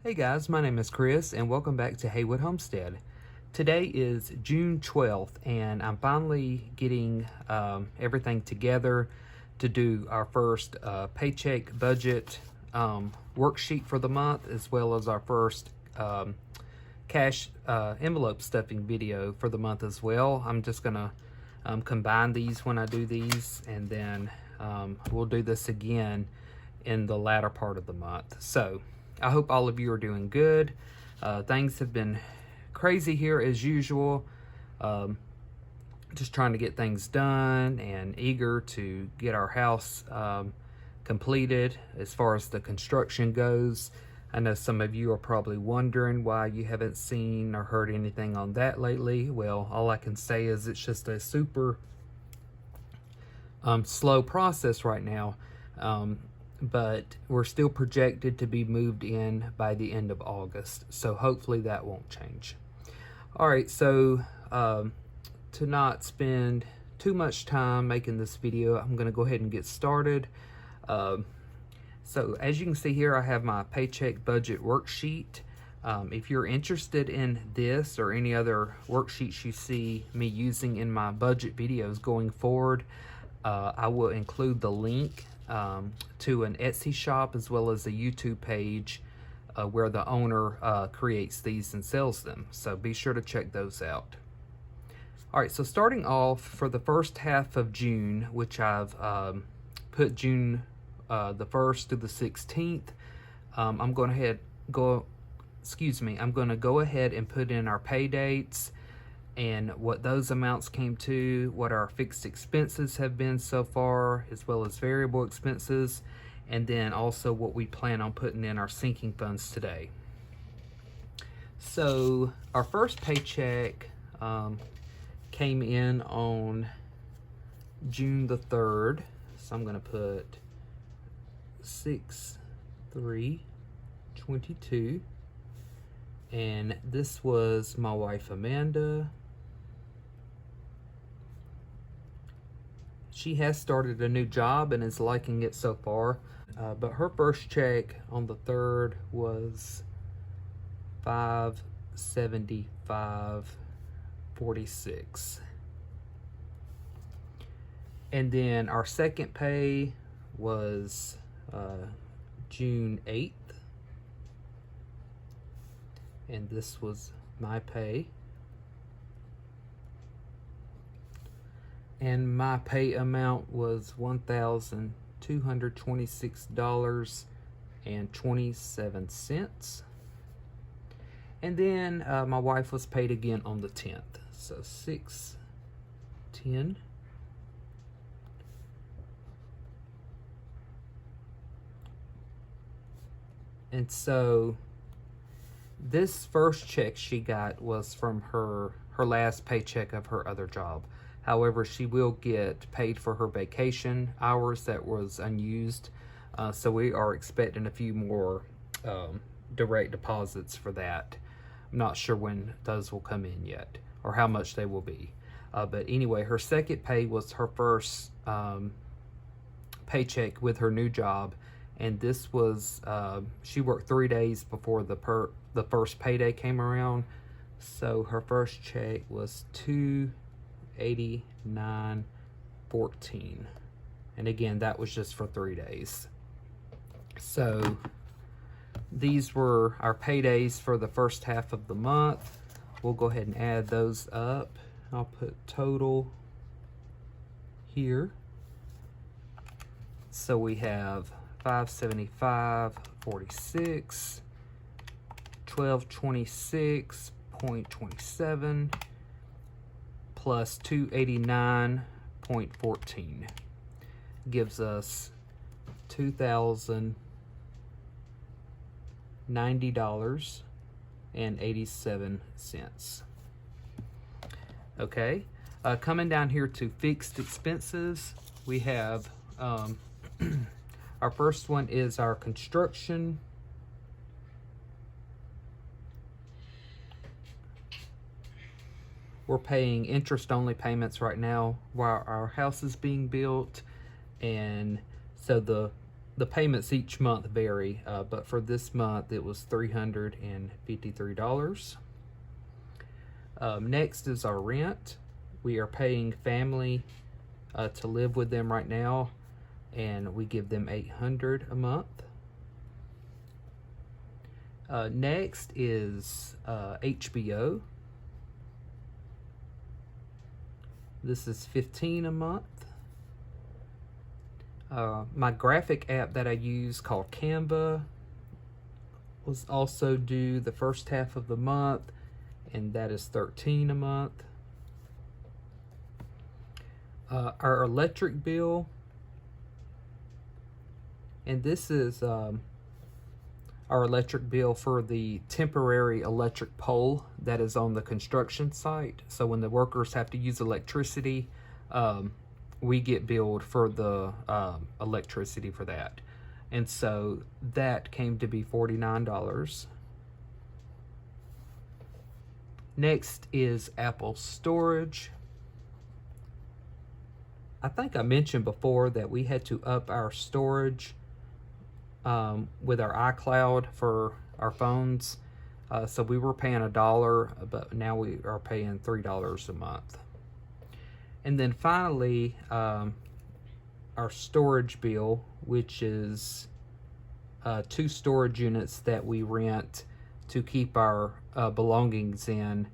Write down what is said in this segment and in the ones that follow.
Hey guys, my name is Chris and welcome back to Haywood Homestead. Today is June 12th and I'm finally getting everything together to do our first paycheck budget worksheet for the month, as well as our first cash envelope stuffing video for the month as well. I'm just gonna combine these when I do these, and then we'll do this again in the latter part of the month. So I hope all of you are doing good. Things have been crazy here as usual. Just trying to get things done and eager to get our house completed as far as the construction goes. I know some of you are probably wondering why you haven't seen or heard anything on that lately. Well, all I can say is it's just a super slow process right now. But we're still projected to be moved in by the end of August, so hopefully that won't change. All right, so to not spend too much time making this video, I'm gonna go ahead and get started. So as you can see here, I have my paycheck budget worksheet. If you're interested in this or any other worksheets you see me using in my budget videos going forward, I will include the link to an Etsy shop as well as a YouTube page where the owner creates these and sells them. So be sure to check those out. All right, so starting off for the first half of June, which I've put June the 1st to the 16th, I'm going to go ahead and put in our pay dates and what those amounts came to, what our fixed expenses have been so far, as well as variable expenses, and then also what we plan on putting in our sinking funds today. So our first paycheck came in on June the 3rd. So I'm gonna put 6/3/22, and this was my wife Amanda. She has started a new job and is liking it so far, but her first check on the 3rd was $575.46. And then our second pay was June 8th, and this was my pay. And my pay amount was $1,226.27. And then my wife was paid again on the 10th. So 6/10. And so this first check she got was from her last paycheck of her other job. However, she will get paid for her vacation hours that was unused. So we are expecting a few more direct deposits for that. I'm not sure when those will come in yet or how much they will be. But anyway, her second pay was her first paycheck with her new job. And this was, she worked 3 days before the first payday came around. So her first check was $289.14, and again that was just for 3 days. So these were our paydays for the first half of the month. We'll go ahead and add those up. I'll put total here. So we have $575.46, $1,226.27 plus $289.14 gives us $2,090.87. Okay, coming down here to fixed expenses, we have our first one is our construction. We're paying interest-only payments right now while our house is being built, and so the the payments each month vary, but for this month it was $353. Next is our rent. We are paying family to live with them right now, and we give them $800 a month. Next is HBO. This is $15 a month. My graphic app that I use called Canva was also due the first half of the month, and that is $13 a month. Our electric bill, and this is our electric bill for the temporary electric pole that is on the construction site. So when the workers have to use electricity, we get billed for the electricity for that. And so that came to be $49. Next is Apple storage. I think I mentioned before that we had to up our storage with our iCloud for our phones. So we were paying $1, but now we are paying $3 a month. And then finally, our storage bill, which is 2 storage units that we rent to keep our belongings in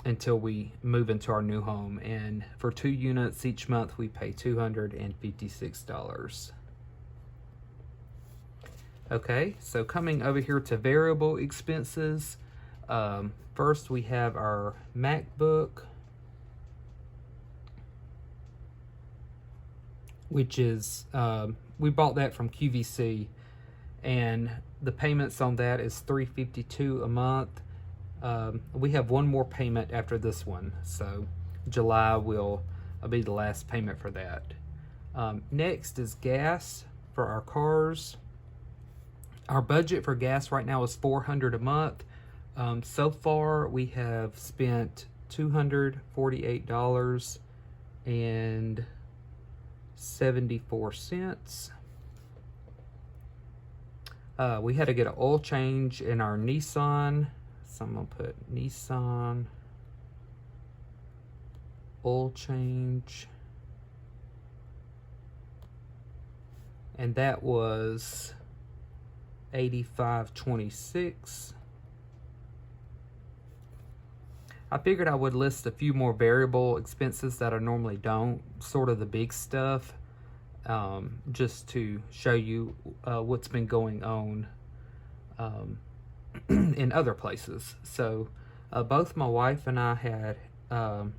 until we move into our new home. And for 2 units each month, we pay $256. Okay, so coming over here to variable expenses, first we have our MacBook, which is, we bought that from QVC, and the payments on that is $352 a month. We have one more payment after this one, so July will be the last payment for that. Next is gas for our cars. Our budget for gas right now is $400 a month. So far we have spent $248.74. We had to get an oil change in our Nissan, so I'm gonna put Nissan oil change, and that was $85.26. I figured I would list a few more variable expenses that I normally don't, sort of the big stuff, just to show you what's been going on in other places. So both my wife and I had our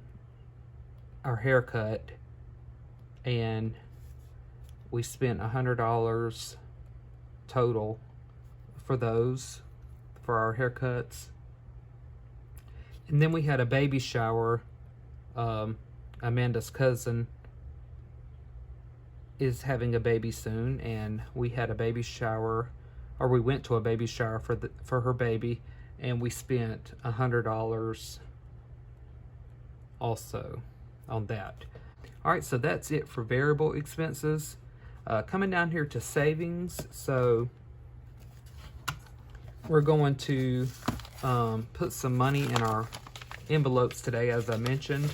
haircut, and we spent $100 total for those, for our haircuts. And then we had a baby shower. Amanda's cousin is having a baby soon, and we had a baby shower, or we went to a baby shower for her baby, and we spent $100 also on that. All right, so that's it for variable expenses. Coming down here to savings, so we're going to put some money in our envelopes today, as I mentioned.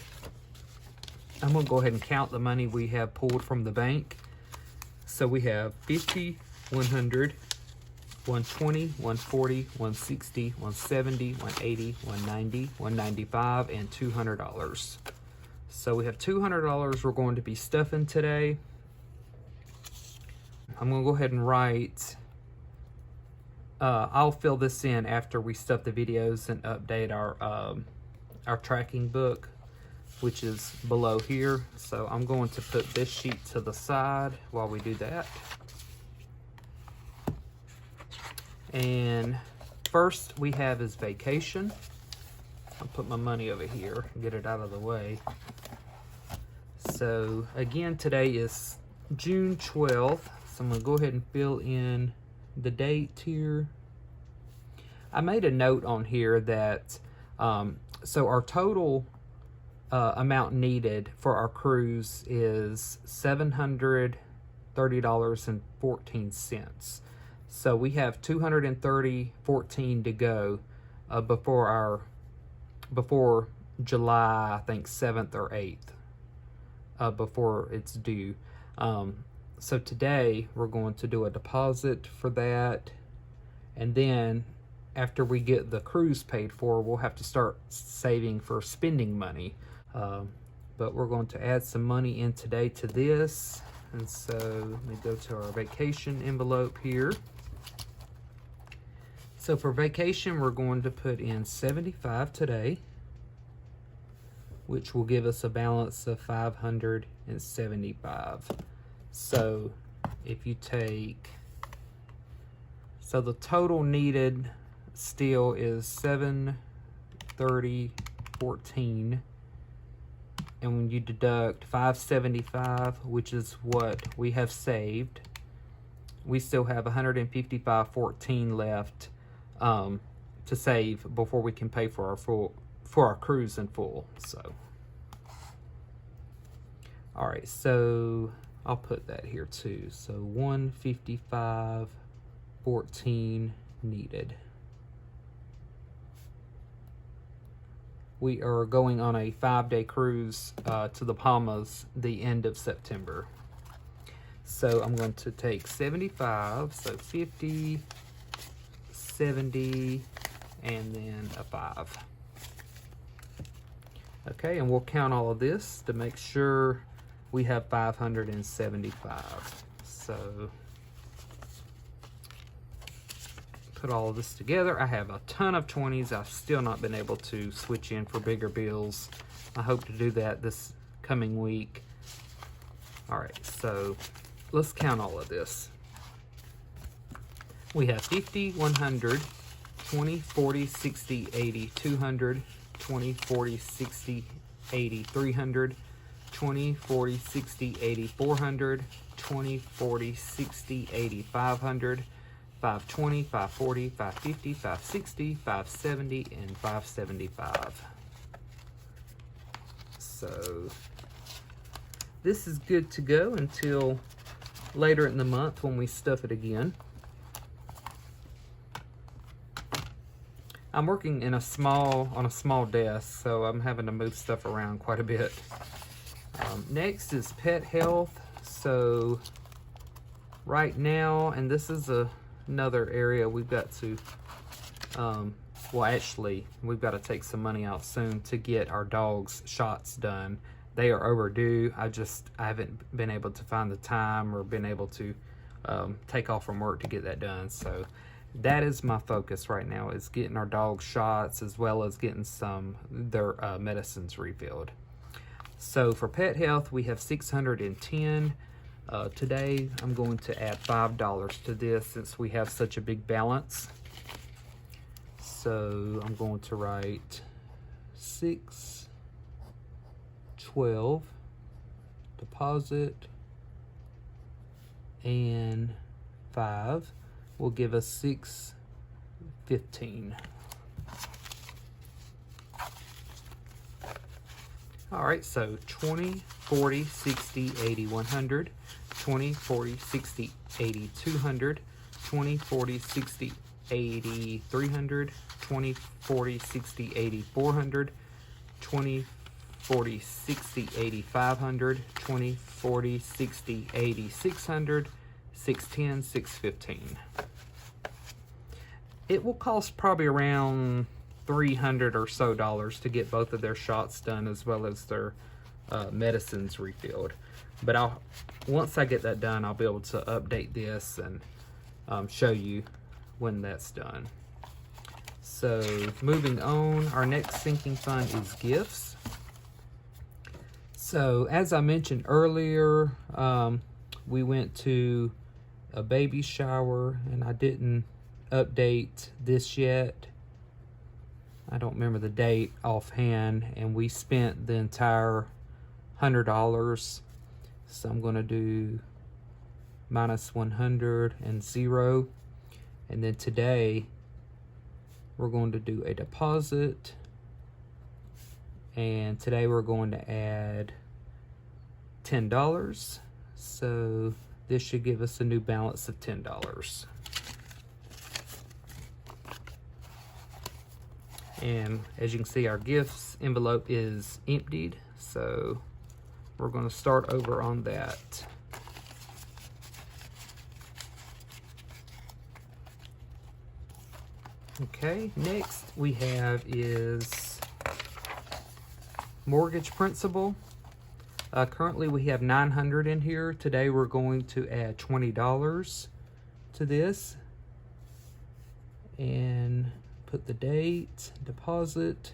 I'm going to go ahead and count the money we have pulled from the bank. So we have 50, 100, 120, 140, 160, 170, 180, 190, 195, and $200. So we have $200 we're going to be stuffing today. I'm going to go ahead and write, I'll fill this in after we stuff the videos and update our tracking book, which is below here. So I'm going to put this sheet to the side while we do that. And first we have is vacation. I'll put my money over here and get it out of the way. So again, today is June 12th. So I'm going to go ahead and fill in the date here. I made a note on here that so our total amount needed for our cruise is $700 $30.14. So we have $230.14 to go before July, I think 7th or 8th, before it's due. So today we're going to do a deposit for that, and then after we get the cruise paid for, we'll have to start saving for spending money. But we're going to add some money in today to this. And so let me go to our vacation envelope here. So for vacation, we're going to put in $75 today, which will give us a balance of $575. So if you take, so the total needed still is $730.14. And when you deduct $575, which is what we have saved, we still have $155.14 left to save before we can pay for our cruise in full. So, all right, so I'll put that here too. So $155.14 needed. We are going on a 5-day cruise to the Bahamas the end of September. So I'm going to take 75, so 50, 70, and then a 5. Okay, and we'll count all of this to make sure we have 575. So put all of this together. I have a ton of 20s. I've still not been able to switch in for bigger bills. I hope to do that this coming week. All right, so let's count all of this. We have 50, 100, 20, 40, 60, 80, 200, 20, 40, 60, 80, 300, 20, 40, 60, 80, 400, 20, 40, 60, 80, 500, 520, 540, 550, 560, 570, and 575. So this is good to go until later in the month when we stuff it again. I'm working on a small desk, so I'm having to move stuff around quite a bit. Next is pet health. So right now, and this is another area we've got to, well actually, we've got to take some money out soon to get our dogs' shots done. They are overdue. I haven't been able to find the time or been able to take off from work to get that done. So that is my focus right now, is getting our dogs shots as well as getting their medicines refilled. So for pet health, we have $610. Today, I'm going to add $5 to this since we have such a big balance. So I'm going to write 612 deposit, and 5 will give us $615. All right, so 20, 40, 60, 80, 100, 20, 40, 60, 80, 200, 20, 40, 60, 80, 300, 20, 40, 60, 80, 400, 20, 40, 60, 80, 500, 20, 40, 60, 80, 600, 610, 615. It will cost probably around $300 or so to get both of their shots done as well as their medicines refilled. But once I get that done, I'll be able to update this and show you when that's done. So moving on, our next sinking fund is gifts. So as I mentioned earlier, we went to a baby shower, and I didn't update this yet. I don't remember the date offhand, and we spent the entire $100. So I'm going to do minus 100 and 0. And then today we're going to do a deposit. And today we're going to add $10. So this should give us a new balance of $10. And as you can see, our gifts envelope is emptied, so we're going to start over on that. Okay, next we have is mortgage principal. Currently we have $900 in here. Today we're going to add $20 to this and put the date, deposit.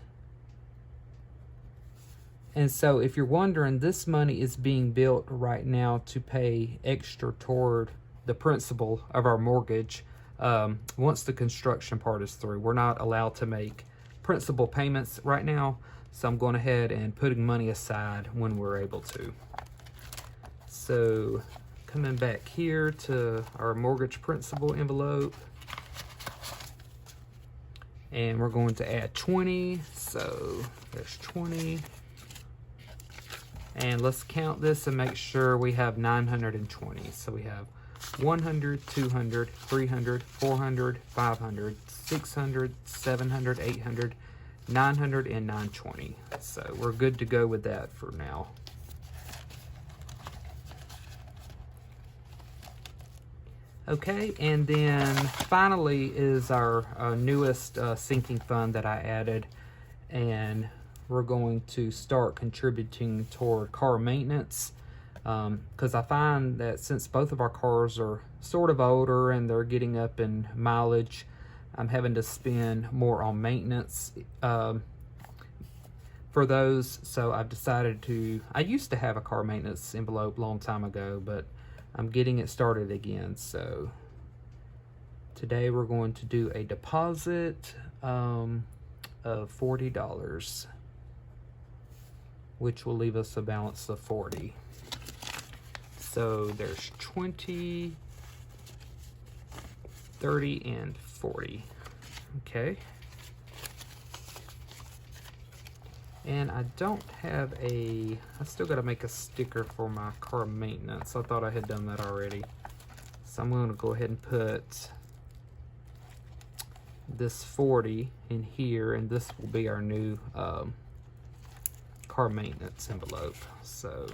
And so if you're wondering, this money is being built right now to pay extra toward the principal of our mortgage. Once the construction part is through, we're not allowed to make principal payments right now, so I'm going ahead and putting money aside when we're able to. So coming back here to our mortgage principal envelope, and we're going to add 20, so there's 20. And let's count this and make sure we have 920. So we have 100, 200, 300, 400, 500, 600, 700, 800, 900, and 920. So we're good to go with that for now. Okay, and then finally is our newest sinking fund that I added, and we're going to start contributing toward car maintenance. Because I find that since both of our cars are sort of older and they're getting up in mileage, I'm having to spend more on maintenance for those. So I've decided to, I used to have a car maintenance envelope a long time ago, but I'm getting it started again. So today we're going to do a deposit of $40, which will leave us a balance of 40. So there's 20, 30, and 40. Okay. And I don't have I still got to make a sticker for my car maintenance. I thought I had done that already. So I'm going to go ahead and put this 40 in here, and this will be our new car maintenance envelope. So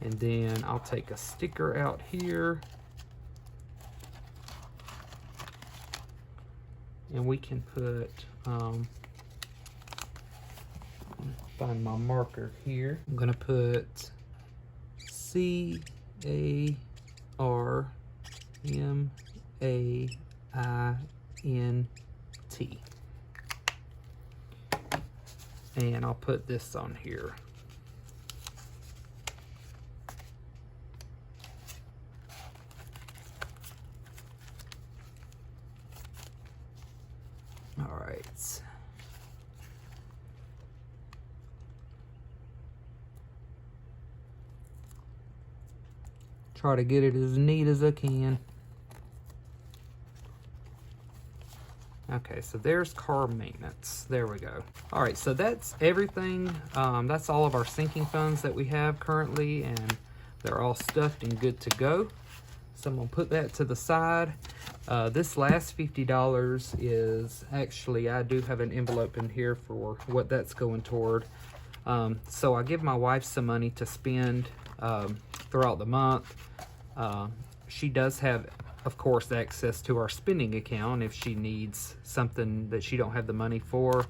and then I'll take a sticker out here, and we can put find my marker here. I'm gonna put CARMAINT, and I'll put this on here. All right. Try to get it as neat as I can. Okay, so there's car maintenance. There we go. All right, so that's everything. That's all of our sinking funds that we have currently, and they're all stuffed and good to go. So I'm gonna put that to the side. This last $50 is actually, I do have an envelope in here for what that's going toward. So I give my wife some money to spend throughout the month. She does have, of course, access to our spending account if she needs something that she don't have the money for,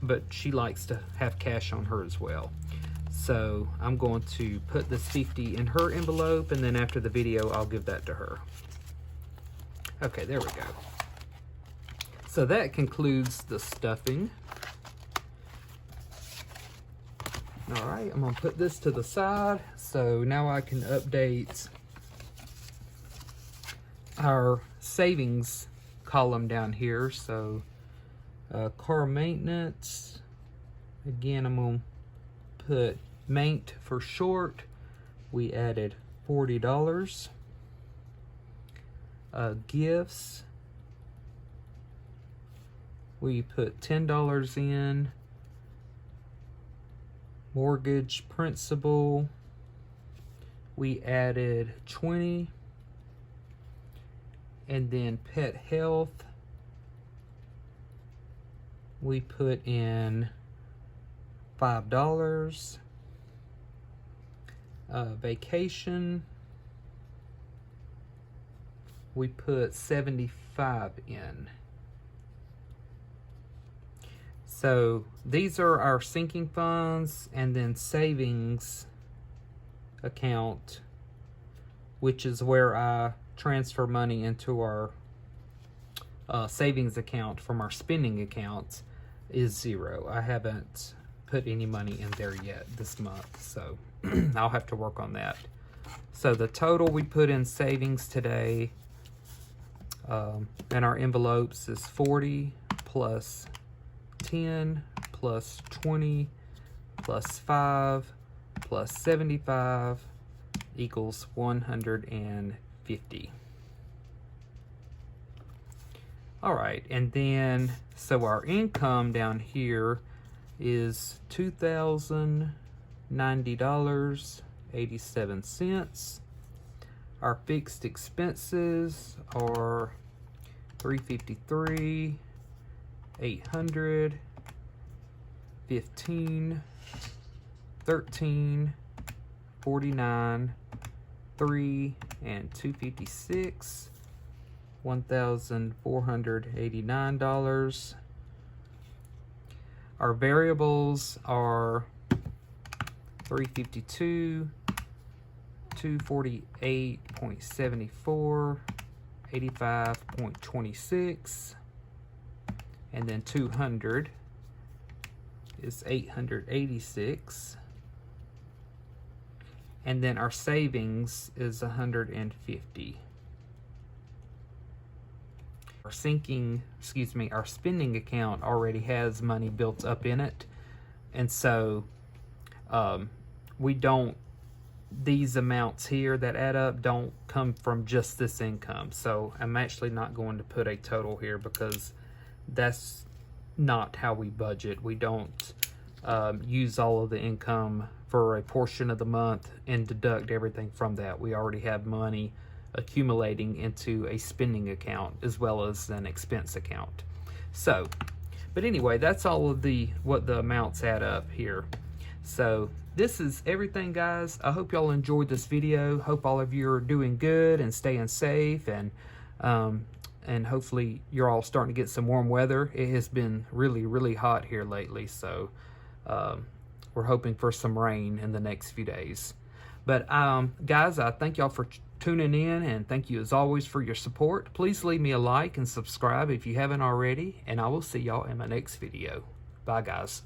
but she likes to have cash on her as well. So I'm going to put this 50 in her envelope, and then after the video I'll give that to her. Okay, there we go. So that concludes the stuffing. All right, I'm gonna put this to the side. So now I can update our savings column down here. So car maintenance, again, I'm gonna put maint for short. We added $40. Gifts, we put $10 in. Mortgage principal, we added 20. And then pet health, we put in $5. Vacation, we put 75 in. So these are our sinking funds, and then savings account, which is where I transfer money into our savings account from our spending accounts, is 0. I haven't put any money in there yet this month, so I'll have to work on that. So the total we put in savings today in our envelopes is 40 plus 10 plus 20 plus 5 plus 75 equals 150. All right, and then so our income down here is $2,090.87. Our fixed expenses are $353, $800, $15, $13, $49, $3, and $256. $1,489. Our variables are $352, $248.74, $85.26, and then $200 is $886, and then our savings is $150. Our spending account already has money built up in it, and so these amounts here that add up don't come from just this income. So I'm actually not going to put a total here because that's not how we budget. We don't use all of the income for a portion of the month and deduct everything from that. We already have money accumulating into a spending account as well as an expense account. So, but anyway, that's all of what the amounts add up here. So this is everything, guys. I hope y'all enjoyed this video. Hope all of you are doing good and staying safe, and hopefully you're all starting to get some warm weather. It has been really, really hot here lately, so we're hoping for some rain in the next few days. But guys, I thank y'all for tuning in, and thank you as always for your support. Please leave me a like and subscribe if you haven't already, and I will see y'all in my next video. Bye, guys.